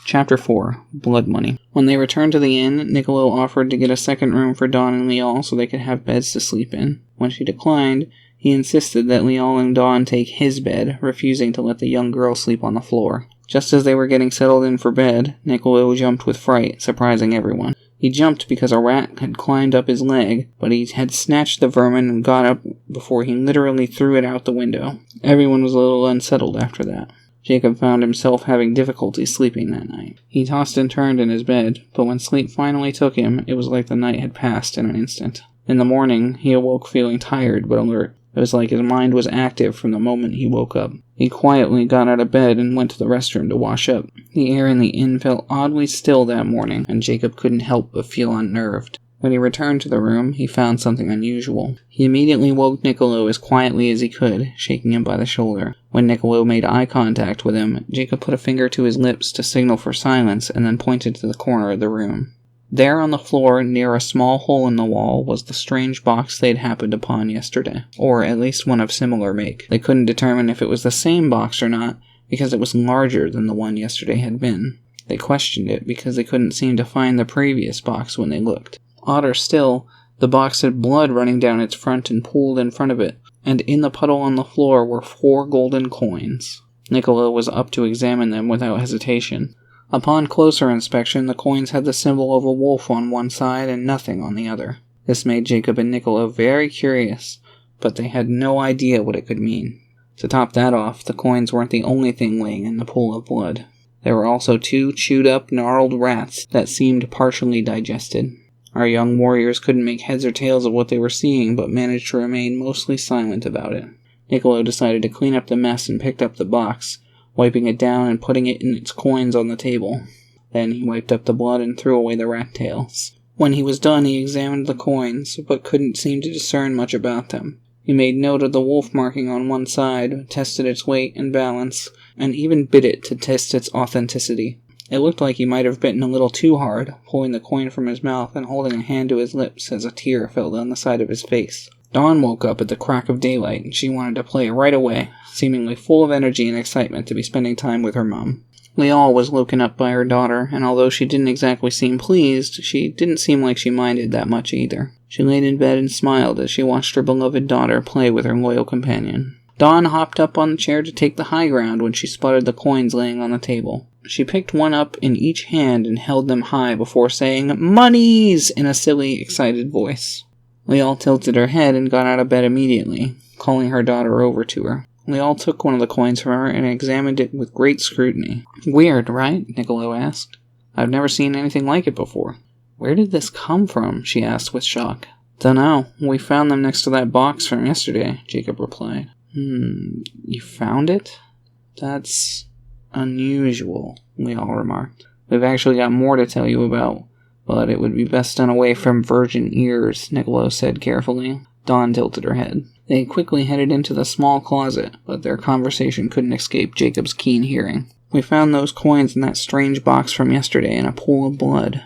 Chapter 4. Blood Money. When they returned to the inn, Niccolo offered to get a second room for Dawn and Leal so they could have beds to sleep in. When she declined, he insisted that Leal and Dawn take his bed, refusing to let the young girl sleep on the floor. Just as they were getting settled in for bed, Niccolo jumped with fright, surprising everyone. He jumped because a rat had climbed up his leg, but he had snatched the vermin and got up before he literally threw it out the window. Everyone was a little unsettled after that. Jacob found himself having difficulty sleeping that night. He tossed and turned in his bed, but when sleep finally took him, it was like the night had passed in an instant. In the morning, he awoke feeling tired but alert. It was like his mind was active from the moment he woke up. He quietly got out of bed and went to the restroom to wash up. The air in the inn felt oddly still that morning, and Jacob couldn't help but feel unnerved. When he returned to the room, he found something unusual. He immediately woke Niccolo as quietly as he could, shaking him by the shoulder. When Niccolo made eye contact with him, Jacob put a finger to his lips to signal for silence and then pointed to the corner of the room. There on the floor, near a small hole in the wall, was the strange box they'd happened upon yesterday, or at least one of similar make. They couldn't determine if it was the same box or not, because it was larger than the one yesterday had been. They questioned it because they couldn't seem to find the previous box when they looked. Odder still, the box had blood running down its front and pooled in front of it, and in the puddle on the floor were 4 golden coins. Niccolo was up to examine them without hesitation. Upon closer inspection, the coins had the symbol of a wolf on one side and nothing on the other. This made Jacob and Niccolo very curious, but they had no idea what it could mean. To top that off, the coins weren't the only thing laying in the pool of blood. There were also 2 chewed-up, gnarled rats that seemed partially digested. Our young warriors couldn't make heads or tails of what they were seeing, but managed to remain mostly silent about it. Niccolo decided to clean up the mess and picked up the box, wiping it down and putting it in its coins on the table. Then he wiped up the blood and threw away the rat tails. When he was done, he examined the coins, but couldn't seem to discern much about them. He made note of the wolf marking on one side, tested its weight and balance, and even bit it to test its authenticity. It looked like he might have bitten a little too hard, pulling the coin from his mouth and holding a hand to his lips as a tear fell down the side of his face. Dawn woke up at the crack of daylight, and she wanted to play right away, seemingly full of energy and excitement to be spending time with her mom. Leal was woken up by her daughter, and although she didn't exactly seem pleased, she didn't seem like she minded that much either. She laid in bed and smiled as she watched her beloved daughter play with her loyal companion. Dawn hopped up on the chair to take the high ground when she spotted the coins laying on the table. She picked one up in each hand and held them high before saying, "Monies!" in a silly, excited voice. Leal tilted her head and got out of bed immediately, calling her daughter over to her. Leal took one of the coins from her and examined it with great scrutiny. "Weird, right?" Niccolo asked. "I've never seen anything like it before." "Where did this come from?" she asked with shock. "Dunno. We found them next to that box from yesterday," Jacob replied. You found it? That's unusual," Leal remarked. "We've actually got more to tell you about, but it would be best done away from virgin ears," Niccolo said carefully. Dawn tilted her head. They quickly headed into the small closet, but their conversation couldn't escape Jacob's keen hearing. "We found those coins in that strange box from yesterday in a pool of blood.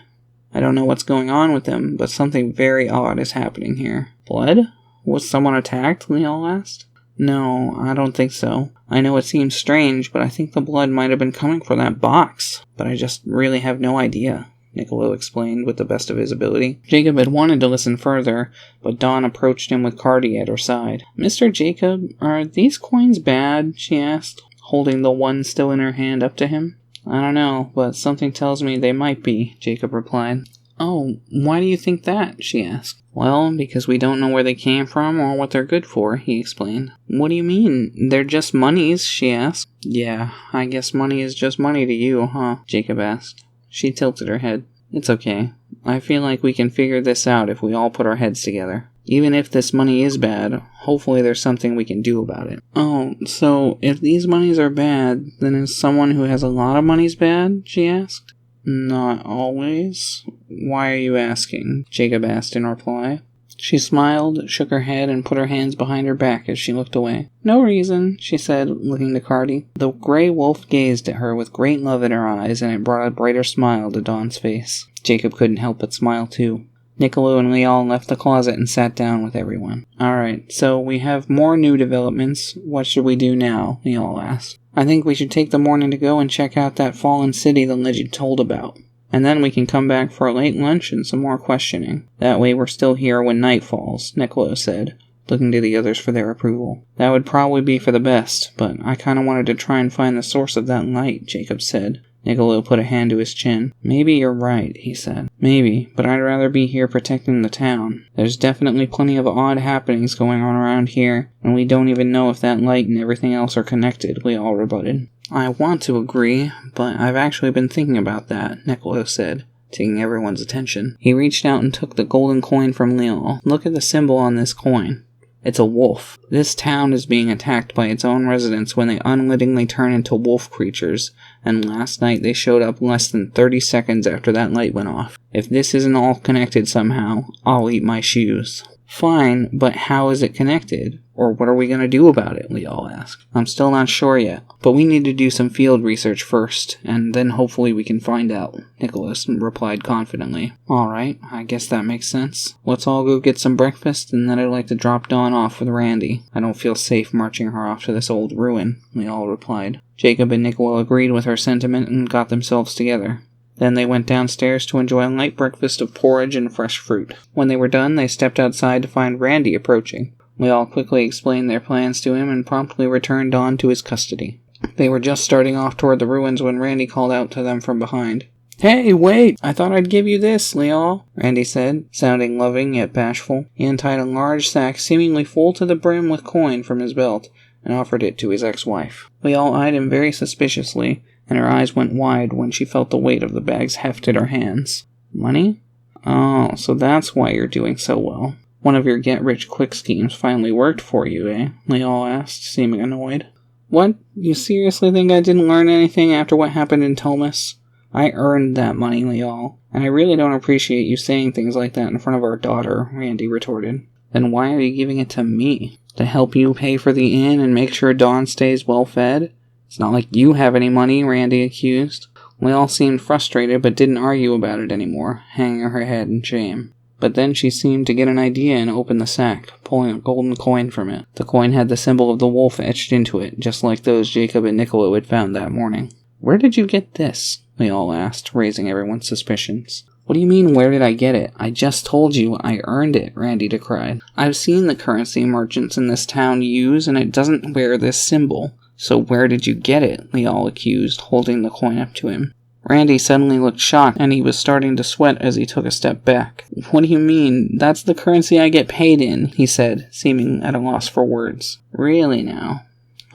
I don't know what's going on with them, but something very odd is happening here." "Blood? Was someone attacked?" Leal asked. "No, I don't think so. I know it seems strange, but I think the blood might have been coming from that box. But I just really have no idea," Niccolo explained with the best of his ability. Jacob had wanted to listen further, but Dawn approached him with Cardi at her side. "Mr. Jacob, are these coins bad?" she asked, holding the one still in her hand up to him. "I don't know, but something tells me they might be," Jacob replied. "Oh, why do you think that?" she asked. "Well, because we don't know where they came from or what they're good for," he explained. "What do you mean? They're just monies?" she asked. "Yeah, I guess money is just money to you, huh?" Jacob asked. She tilted her head. "It's okay. I feel like we can figure this out if we all put our heads together. Even if this money is bad, hopefully there's something we can do about it." "Oh, so if these monies are bad, then is someone who has a lot of monies bad?" she asked. "Not always. Why are you asking?" Jacob asked in reply. She smiled, shook her head, and put her hands behind her back as she looked away. "No reason," she said, looking to Cardi. The gray wolf gazed at her with great love in her eyes, and it brought a brighter smile to Dawn's face. Jacob couldn't help but smile too. Niccolo and Leal left the closet and sat down with everyone. Alright, so we have more new developments. What should we do now? Leal asked. I think we should take the morning to go and check out that fallen city the legend told about. And then we can come back for a late lunch and some more questioning. That way we're still here when night falls, Niccolo said, looking to the others for their approval. That would probably be for the best, but I kinda wanted to try and find the source of that light, Jacob said. Niccolo put a hand to his chin. Maybe you're right, he said. Maybe, but I'd rather be here protecting the town. There's definitely plenty of odd happenings going on around here, and we don't even know if that light and everything else are connected, we all rebutted. I want to agree, but I've actually been thinking about that, Niccolo said, taking everyone's attention. He reached out and took the golden coin from Leal. Look at the symbol on this coin. It's a wolf. This town is being attacked by its own residents when they unwittingly turn into wolf creatures, and last night they showed up less than 30 seconds after that light went off. If this isn't all connected somehow, I'll eat my shoes. Fine, but how is it connected? Or what are we going to do about it? Leal asked. I'm still not sure yet, but we need to do some field research first, and then hopefully we can find out, Nicholas replied confidently. Alright, I guess that makes sense. Let's all go get some breakfast, and then I'd like to drop Dawn off with Randy. I don't feel safe marching her off to this old ruin, Leal replied. Jacob and Niccolo agreed with her sentiment and got themselves together. Then they went downstairs to enjoy a light breakfast of porridge and fresh fruit. When they were done, they stepped outside to find Randy approaching. Leal quickly explained their plans to him and promptly returned Dawn to his custody. They were just starting off toward the ruins when Randy called out to them from behind. Hey, wait! I thought I'd give you this, Leal, Randy said, sounding loving yet bashful. He untied a large sack seemingly full to the brim with coin from his belt and offered it to his ex-wife. Leal eyed him very suspiciously, and her eyes went wide when she felt the weight of the bag's heft in her hands. Money? Oh, so that's why you're doing so well. One of your get-rich-quick schemes finally worked for you, eh? Leal asked, seeming annoyed. What? You seriously think I didn't learn anything after what happened in Thomas? I earned that money, Leal, and I really don't appreciate you saying things like that in front of our daughter, Randy retorted. Then why are you giving it to me? To help you pay for the inn and make sure Dawn stays well-fed? It's not like you have any money, Randy accused. Leal seemed frustrated but didn't argue about it anymore, hanging her head in shame. But then she seemed to get an idea and opened the sack, pulling a golden coin from it. The coin had the symbol of the wolf etched into it, just like those Jacob and Niccolo had found that morning. Where did you get this? Leal asked, raising everyone's suspicions. What do you mean, where did I get it? I just told you I earned it, Randy decried. I've seen the currency merchants in this town use, and it doesn't bear this symbol. So where did you get it? Leal accused, holding the coin up to him. Randy suddenly looked shocked, and he was starting to sweat as he took a step back. What do you mean? That's the currency I get paid in, he said, seeming at a loss for words. Really now?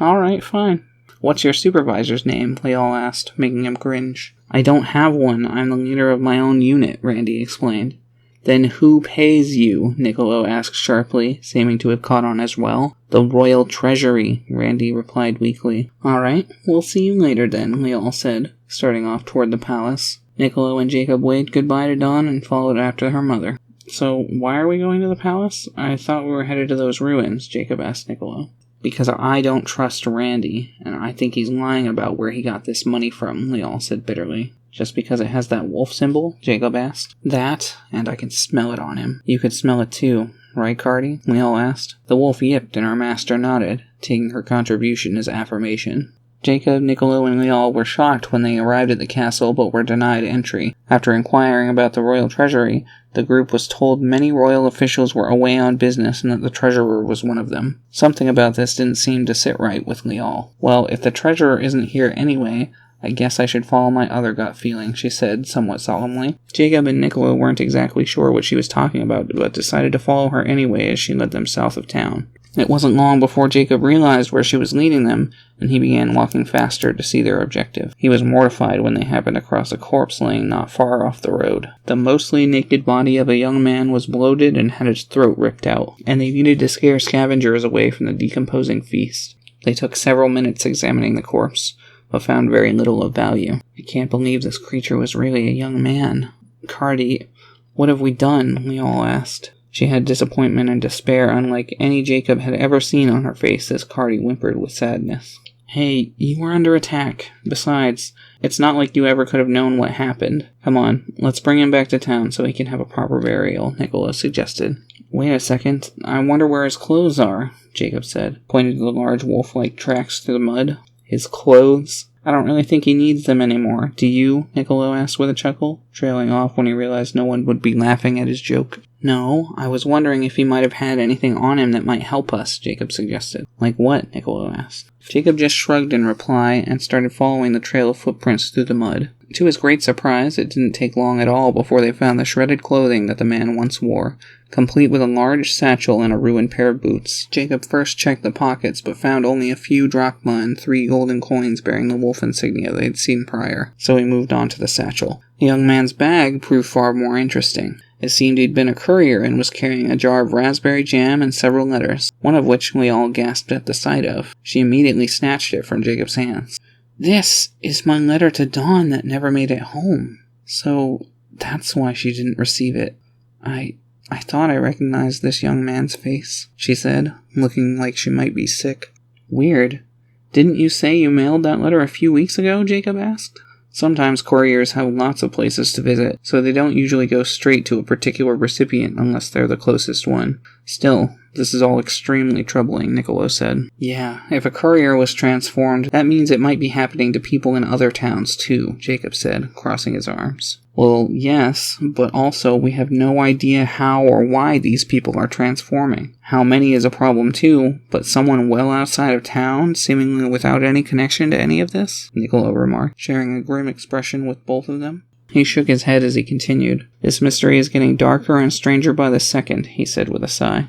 Alright, fine. What's your supervisor's name? Leal asked, making him cringe. I don't have one. I'm the leader of my own unit, Randy explained. Then who pays you? Niccolo asked sharply, seeming to have caught on as well. The royal treasury, Randy replied weakly. Alright, we'll see you later then, Leal said, starting off toward the palace. Niccolo and Jacob waved goodbye to Dawn and followed after her mother. So, why are we going to the palace? I thought we were headed to those ruins, Jacob asked Niccolo. Because I don't trust Randy, and I think he's lying about where he got this money from, Leal said bitterly. Just because it has that wolf symbol? Jacob asked. That, and I can smell it on him. You could smell it too, right, Cardi? Leal asked. The wolf yipped and her master nodded, taking her contribution as affirmation. Jacob, Niccolo, and Leal were shocked when they arrived at the castle but were denied entry. After inquiring about the royal treasury, the group was told many royal officials were away on business and that the treasurer was one of them. Something about this didn't seem to sit right with Leal. Well, if the treasurer isn't here anyway, I guess I should follow my other gut feeling, she said, somewhat solemnly. Jacob and Niccolo weren't exactly sure what she was talking about, but decided to follow her anyway as she led them south of town. It wasn't long before Jacob realized where she was leading them, and he began walking faster to see their objective. He was mortified when they happened across a corpse laying not far off the road. The mostly naked body of a young man was bloated and had its throat ripped out, and they needed to scare scavengers away from the decomposing feast. They took several minutes examining the corpse, but found very little of value. I can't believe this creature was really a young man. Cardi, what have we done? We all asked. She had disappointment and despair unlike any Jacob had ever seen on her face as Cardi whimpered with sadness. Hey, you were under attack. Besides, it's not like you ever could have known what happened. Come on, let's bring him back to town so he can have a proper burial, Nicola suggested. Wait a second, I wonder where his clothes are, Jacob said, pointing to the large wolf-like tracks through the mud. His clothes? I don't really think he needs them anymore. Do you? Niccolo asked with a chuckle, trailing off when he realized no one would be laughing at his joke. No, I was wondering if he might have had anything on him that might help us, Jacob suggested. Like what? Niccolo asked. Jacob just shrugged in reply and started following the trail of footprints through the mud. To his great surprise, it didn't take long at all before they found the shredded clothing that the man once wore, complete with a large satchel and a ruined pair of boots. Jacob first checked the pockets, but found only a few drachma and 3 golden coins bearing the wolf insignia they'd seen prior, so he moved on to the satchel. The young man's bag proved far more interesting. It seemed he'd been a courier and was carrying a jar of raspberry jam and several letters, one of which we all gasped at the sight of. She immediately snatched it from Jacob's hands. This is my letter to Dawn that never made it home. So that's why she didn't receive it. I thought I recognized this young man's face, she said, looking like she might be sick. Weird. Didn't you say you mailed that letter a few weeks ago? Jacob asked. Sometimes couriers have lots of places to visit, so they don't usually go straight to a particular recipient unless they're the closest one. Still, this is all extremely troubling, Niccolo said. Yeah, if a courier was transformed, that means it might be happening to people in other towns too, Jacob said, crossing his arms. Well, yes, but also we have no idea how or why these people are transforming. How many is a problem too, but someone well outside of town, seemingly without any connection to any of this? Niccolo remarked, sharing a grim expression with both of them. He shook his head as he continued. This mystery is getting darker and stranger by the second, he said with a sigh.